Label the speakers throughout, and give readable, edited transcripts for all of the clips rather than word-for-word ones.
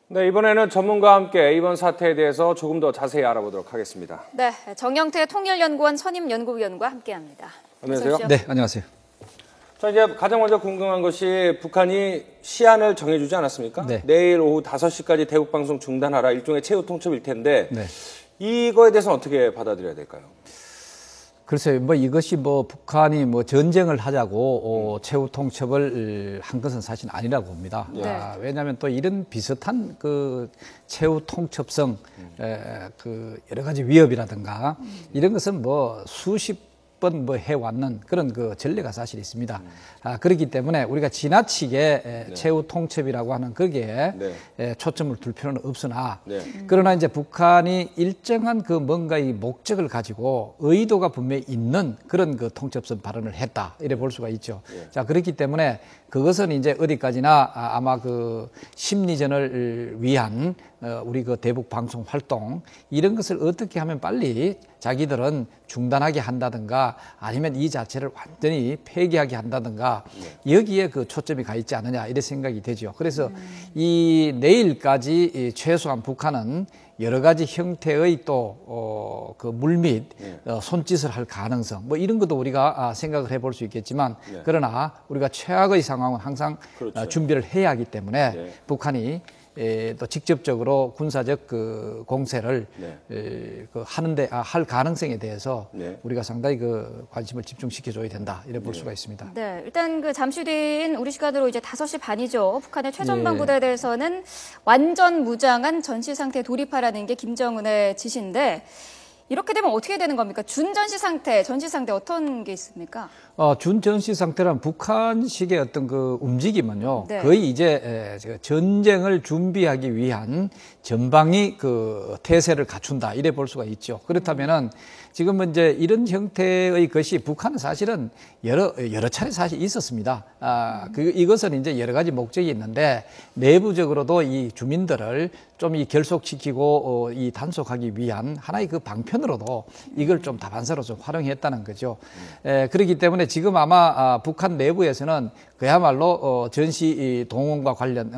Speaker 1: 네, 이번에는 전문가와 함께 이번 사태에 대해서 조금 더 자세히 알아보도록 하겠습니다.
Speaker 2: 네, 정영태 통일연구원 선임연구위원과 함께합니다.
Speaker 1: 안녕하세요.
Speaker 3: 네, 안녕하세요.
Speaker 1: 자, 이제 가장 먼저 궁금한 것이 북한이 시한을 정해주지 않았습니까?
Speaker 3: 네.
Speaker 1: 내일 오후 5시까지 대북 방송 중단하라, 일종의 최후 통첩일 텐데
Speaker 3: 네.
Speaker 1: 이거에 대해서는 어떻게 받아들여야 될까요?
Speaker 3: 글쎄요, 이것이 북한이 전쟁을 하자고 최후 통첩을 한 것은 사실 아니라고 봅니다.
Speaker 2: 네.
Speaker 3: 왜냐하면 또 이런 비슷한 그 최후 통첩성 그 여러 가지 위협이라든가 이런 것은 수십 번 해왔는 그런 그 전례가 사실 있습니다. 그렇기 때문에 우리가 지나치게 최후 통첩이라고 하는 거기에 초점을 둘 필요는 없으나 그러나 이제 북한이 일정한 그 뭔가의 목적을 가지고 의도가 분명히 있는 그런 그 통첩선 발언을 했다 이래 볼 수가 있죠. 자, 그렇기 때문에 그것은 이제 어디까지나 아마 그 심리전을 위한 우리 그 대북 방송 활동 이런 것을 어떻게 하면 빨리 자기들은 중단하게 한다든가 아니면 이 자체를 완전히 폐기하게 한다든가 여기에 그 초점이 가 있지 않느냐 이런 생각이 되죠. 그래서 이 내일까지 최소한 북한은 여러 가지 형태의 또 그 물밑 손짓을 할 가능성 이런 것도 우리가 생각을 해볼 수 있겠지만 그러나 우리가 최악의 상황은 항상 준비를 해야 하기 때문에 북한이 또 직접적으로 군사적 그 공세를 그 하는데 할 가능성에 대해서 우리가 상당히 그 관심을 집중시켜줘야 된다 이래 볼 수가 있습니다.
Speaker 2: 네, 일단 그 잠시 뒤인 우리 시간으로 이제 5시 반이죠. 북한의 최전방 부대에 대해서는 완전 무장한 전시 상태에 돌입하라는 게 김정은의 지시인데. 이렇게 되면 어떻게 되는 겁니까? 준전시 상태, 전시 상태 어떤 게 있습니까?
Speaker 3: 준전시 상태란 북한식의 어떤 그 움직임은요, 거의 이제 전쟁을 준비하기 위한 전방위 그 태세를 갖춘다 이래 볼 수가 있죠. 그렇다면은 지금은 이제 이런 형태의 것이 북한은 사실은 여러 차례 사실 있었습니다. 이것은 이제 여러 가지 목적이 있는데 내부적으로도 이 주민들을 좀 이 결속시키고 이 단속하기 위한 하나의 그 방편으로도 이걸 좀 다반사로 좀 활용했다는 거죠. 그렇기 때문에 지금 아마 북한 내부에서는 그야말로 전시 동원과 관련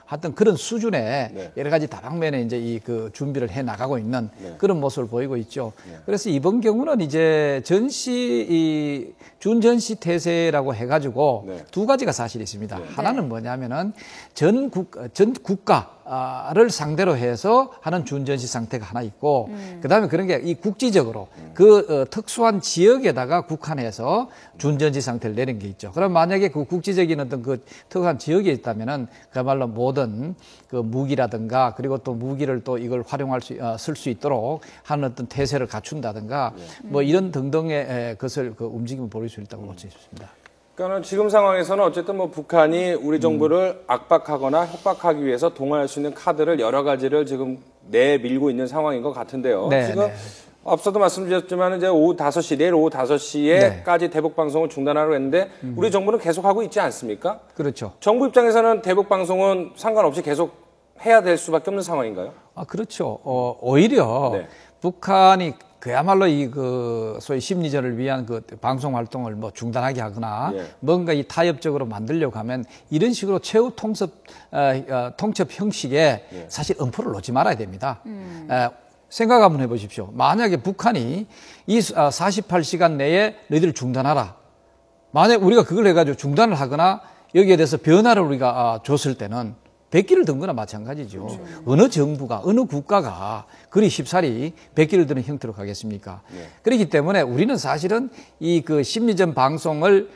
Speaker 3: 하여튼 그런 수준의 여러 가지 다방면에 이제 이 그 준비를 해 나가고 있는 그런 모습을 보이고 있죠. 그래서 이번 경우는 이제 준전시 태세라고 해가지고 두 가지가 사실 있습니다. 하나는 뭐냐면은 전 국가를 상대로 해서 하는 준전시 상태가 하나 있고, 그 다음에 그런 게 이 국지적으로 그 특수한 지역에다가 국한해서 준전시 상태를 내린 게 있죠. 그럼 만약에 그 국지적인 어떤 그 특수한 지역에 있다면은 그야말로 모든 그 무기라든가 그리고 또 무기를 또 이걸 활용할 쓸 수 있도록 하는 어떤 태세를 갖춘다든가 이런 등등의 것을 그 움직임을 보일 수 있다고 볼 수 있습니다.
Speaker 1: 그러니까 지금 상황에서는 어쨌든 북한이 우리 정부를 압박하거나 협박하기 위해서 동원할 수 있는 카드를 여러 가지를 지금 내밀고 있는 상황인 것 같은데요. 지금 앞서도 말씀드렸지만 이제 내일 오후 5시에까지 대북 방송을 중단하려고 했는데 우리 정부는 계속하고 있지 않습니까? 그렇죠. 정부 입장에서는 대북 방송은 상관없이 계속 해야 될 수밖에 없는 상황인가요?
Speaker 3: 그렇죠. 오히려 북한이 그야말로 소위 심리전을 위한 그 방송 활동을 중단하게 하거나 뭔가 이 타협적으로 만들려고 하면 이런 식으로 최후 통첩 형식에 사실 엄포를 놓지 말아야 됩니다. 생각 한번 해보십시오. 만약에 북한이 이 48시간 내에 너희들 중단하라. 만약 우리가 그걸 해가지고 중단을 하거나 여기에 대해서 변화를 우리가 줬을 때는 백기를 든 거나 마찬가지죠. 어느 정부가, 어느 국가가 그리 쉽사리 백기를 드는 형태로 가겠습니까? 그렇기 때문에 우리는 사실은 이 그 심리전 방송을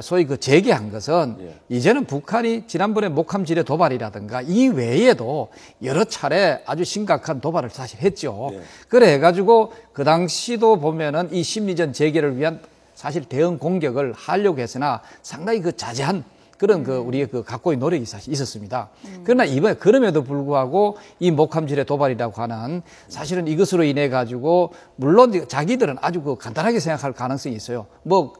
Speaker 3: 소위 그 재개한 것은 이제는 북한이 지난번에 목함지뢰 도발이라든가 이 외에도 여러 차례 아주 심각한 도발을 사실 했죠. 그래 해가지고 그 당시도 보면은 이 심리전 재개를 위한 사실 대응 공격을 하려고 했으나 상당히 그 자제한 그런 우리의 갖고 있는 노력이 사실 있었습니다. 그러나 이번에 그럼에도 불구하고 이 목함지뢰 도발이라고 하는 사실은 이것으로 인해 가지고 물론 자기들은 아주 간단하게 생각할 가능성이 있어요.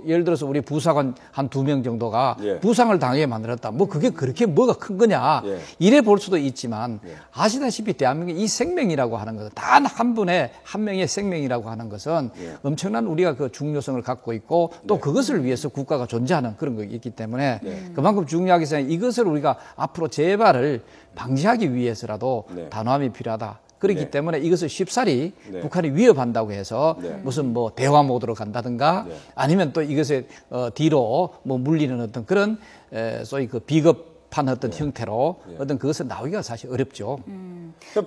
Speaker 3: 예를 들어서 우리 부사관 한 2명 정도가 부상을 당하게 만들었다. 그게 그렇게 뭐가 큰 거냐. 이래 볼 수도 있지만 아시다시피 대한민국 이 생명이라고 하는 것은 단 한 명의 생명이라고 하는 것은 엄청난 우리가 그 중요성을 갖고 있고 또 그것을 위해서 국가가 존재하는 그런 거 있기 때문에 그만큼 그만큼 중요하게 생각해 이것을 우리가 앞으로 재발을 방지하기 위해서라도 단호함이 필요하다. 그렇기 때문에 이것을 쉽사리 북한이 위협한다고 해서 무슨 뭐 대화 모드로 간다든가 아니면 또 이것을 뒤로 뭐 물리는 어떤 그런 소위 그 비겁한 어떤 형태로 어떤 그것을 나오기가 사실 어렵죠.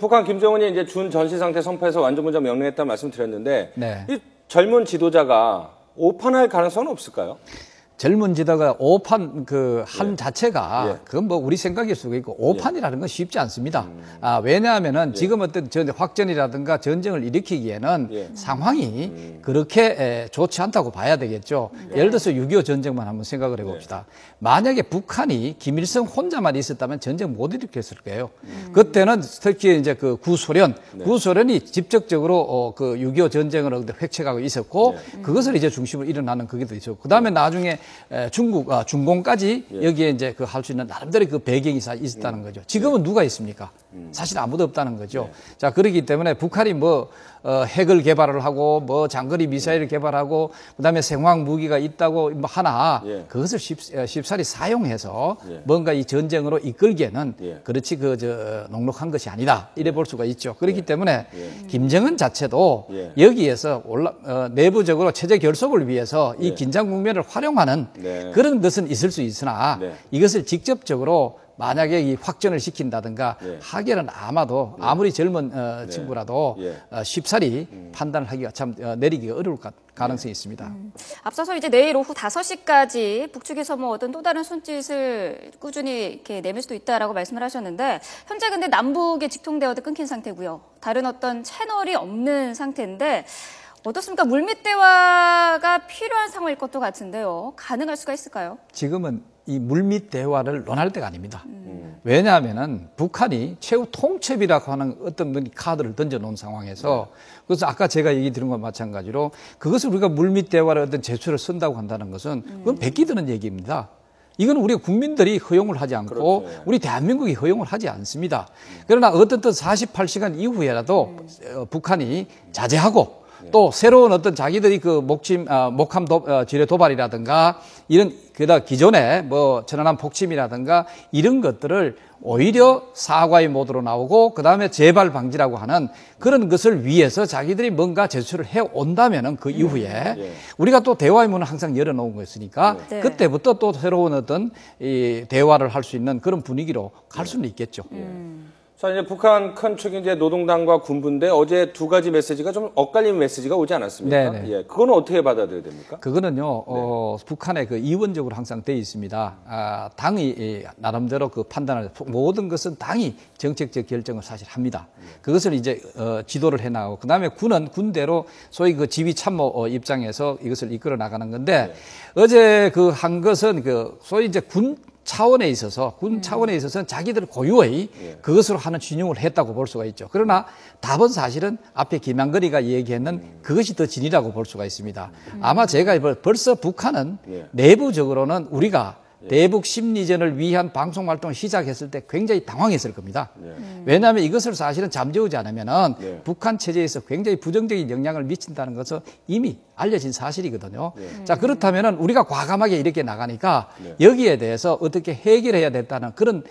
Speaker 1: 북한 김정은이 이제 준 전시 상태 선포해서 완전무장 명령했다는 말씀드렸는데 이 젊은 지도자가 오판할 가능성은 없을까요?
Speaker 3: 젊은 지도가 오판 그 한 자체가 그건 뭐 우리 생각일 수가 있고 오판이라는 건 쉽지 않습니다. 왜냐하면은 지금 어떤 확전이라든가 전쟁을 일으키기에는 상황이 그렇게 좋지 않다고 봐야 되겠죠. 예를 들어서 6.25 전쟁만 한번 생각을 해봅시다. 만약에 북한이 김일성 혼자만 있었다면 전쟁 못 일으켰을 거예요. 그때는 특히 이제 그 구소련이 직접적으로 그 6.25 전쟁을 획책하고 있었고 그것을 이제 중심으로 일어나는 그게 더 있었고 그 다음에 나중에 중공까지 여기에 이제 그 할 수 있는 나름대로 그 배경이 있었다는 거죠. 지금은 누가 있습니까? 사실 아무도 없다는 거죠. 자, 그렇기 때문에 북한이 뭐 핵을 개발을 하고 뭐 장거리 미사일을 개발하고 그다음에 생화학 무기가 있다고 뭐 하나 그것을 쉽사리 사용해서 뭔가 이 전쟁으로 이끌기에는 그렇지 녹록한 것이 아니다 이래 볼 수가 있죠. 그렇기 때문에 김정은 자체도 여기에서 내부적으로 체제 결속을 위해서 이 긴장 국면을 활용하는 그런 것은 있을 수 있으나 이것을 직접적으로 만약에 이 확전을 시킨다든가 하기에는 아마도 아무리 젊은 친구라도 쉽사리 판단을 하기가 참 내리기가 어려울 가능성이 있습니다.
Speaker 2: 앞서서 이제 내일 오후 5시까지 북측에서 뭐 어떤 또 다른 손짓을 꾸준히 이렇게 내밀 수도 있다라고 말씀을 하셨는데 현재 근데 남북의 직통대화도 끊긴 상태고요. 다른 어떤 채널이 없는 상태인데 어떻습니까? 물밑 대화가 필요한 상황일 것도 같은데요. 가능할 수가 있을까요?
Speaker 3: 지금은 이 물밑 대화를 논할 때가 아닙니다. 왜냐하면은 북한이 최후 통첩이라고 하는 어떤 카드를 던져놓은 상황에서 그래서 아까 제가 얘기 드린 것과 마찬가지로 그것을 우리가 물밑 대화를 어떤 제출을 쓴다고 한다는 것은 그건 베끼 드는 얘기입니다. 이건 우리 국민들이 허용을 하지 않고 우리 대한민국이 허용을 하지 않습니다. 그러나 어떻든 48시간 이후에라도 북한이 자제하고 또 새로운 어떤 자기들이 그 목함 지뢰 도발이라든가 이런 게다가 기존에 뭐 천안함 폭침이라든가 이런 것들을 오히려 사과의 모드로 나오고 그다음에 재발 방지라고 하는 그런 것을 위해서 자기들이 뭔가 제출을 해 온다면은 그 이후에 우리가 또 대화의 문을 항상 열어놓은 거였으니까 그때부터 또 새로운 어떤 이 대화를 할 수 있는 그런 분위기로 갈 수는 있겠죠.
Speaker 1: 자, 이제 북한 큰 축이 이제 노동당과 군부인데 어제 두 가지 메시지가 좀 엇갈리는 메시지가 오지 않았습니까? 그거는 어떻게 받아들여야 됩니까?
Speaker 3: 그거는요, 북한에 그 이원적으로 항상 되어 있습니다. 당이 나름대로 그 판단을, 모든 것은 당이 정책적 결정을 사실 합니다. 그것을 이제, 지도를 해 나가고, 그 다음에 군은 군대로 소위 그 지휘 참모 입장에서 이것을 이끌어 나가는 건데, 어제 그 한 것은 그 소위 이제 군 차원에 있어서는 자기들 고유의 그것으로 하는 진용을 했다고 볼 수가 있죠. 그러나 답은 사실은 앞에 김양근이가 얘기했는 그것이 더 진이라고 볼 수가 있습니다. 아마 제가 벌써 북한은 내부적으로는 우리가 대북 심리전을 위한 방송 활동을 시작했을 때 굉장히 당황했을 겁니다. 왜냐하면 이것을 사실은 잠재우지 않으면은 북한 체제에서 굉장히 부정적인 영향을 미친다는 것은 이미 알려진 사실이거든요. 자, 그렇다면은 우리가 과감하게 이렇게 나가니까 여기에 대해서 어떻게 해결해야 됐다는 그런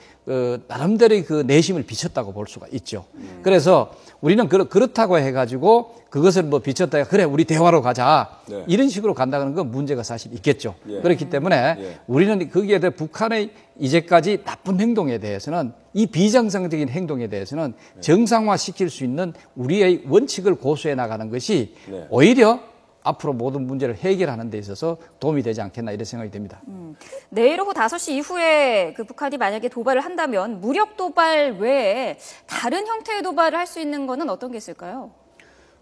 Speaker 3: 나름대로의 그 내심을 비쳤다고 볼 수가 있죠. 그래서 우리는 그렇다고 해가지고 그것을 뭐 비쳤다, 그래, 우리 대화로 가자. 이런 식으로 간다는 건 문제가 사실 있겠죠. 그렇기 때문에 우리는 거기에 대해 북한의 이제까지 나쁜 행동에 대해서는 이 비정상적인 행동에 대해서는 정상화 시킬 수 있는 우리의 원칙을 고수해 나가는 것이 오히려 앞으로 모든 문제를 해결하는 데 있어서 도움이 되지 않겠나 이런 생각이 듭니다.
Speaker 2: 내일 오후 5시 이후에 그 북한이 만약에 도발을 한다면 무력 도발 외에 다른 형태의 도발을 할 수 있는 거는 어떤 게 있을까요?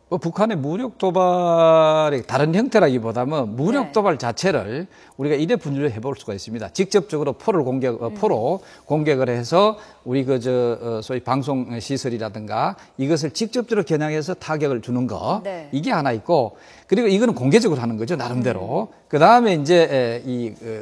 Speaker 3: 북한의 무력 도발의 다른 형태라기보다는 무력 도발 자체를 우리가 이래 분류를 해볼 수가 있습니다. 직접적으로 포로 공격을 해서 우리 소위 방송 시설이라든가 이것을 직접적으로 겨냥해서 타격을 주는 거 이게 하나 있고 그리고 이거는 공개적으로 하는 거죠 나름대로. 그 다음에 이제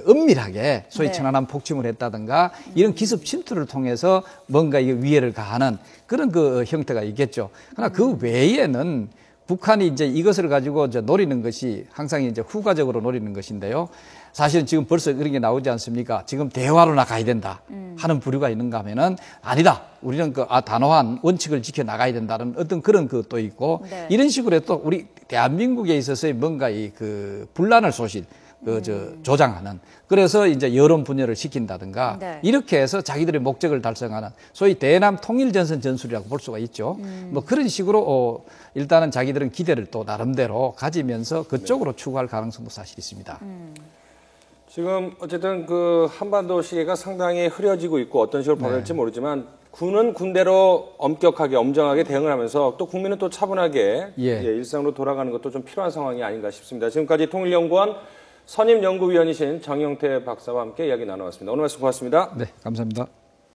Speaker 3: 은밀하게 소위 천안함 폭침을 했다든가 이런 기습 침투를 통해서 뭔가 위해를 가하는 그런 그 형태가 있겠죠. 그러나 그 외에는 북한이 이제 이것을 가지고 이제 노리는 것이 항상 이제 후가적으로 노리는 것인데요. 사실은 지금 벌써 그런 게 나오지 않습니까? 지금 대화로 나가야 된다 하는 부류가 있는가 하면은 아니다. 우리는 단호한 원칙을 지켜 나가야 된다는 어떤 그런 것도 있고 네. 이런 식으로 또 우리 대한민국에 있어서의 뭔가 분란을 조장하는 그래서 이제 여론 분열을 시킨다든가 네. 이렇게 해서 자기들의 목적을 달성하는 소위 대남 통일전선 전술이라고 볼 수가 있죠. 뭐 그런 식으로 일단은 자기들은 기대를 또 나름대로 가지면서 그쪽으로 네. 추구할 가능성도 사실 있습니다.
Speaker 1: 지금 어쨌든 그 한반도 시계가 상당히 흐려지고 있고 어떤 식으로 변할지 네. 모르지만 군은 군대로 엄격하게 엄정하게 대응을 하면서 또 국민은 또 차분하게 일상으로 돌아가는 것도 좀 필요한 상황이 아닌가 싶습니다. 지금까지 통일연구원 선임연구위원이신 정영태 박사와 함께 이야기 나눠봤습니다. 오늘 말씀 고맙습니다.
Speaker 3: 네, 감사합니다.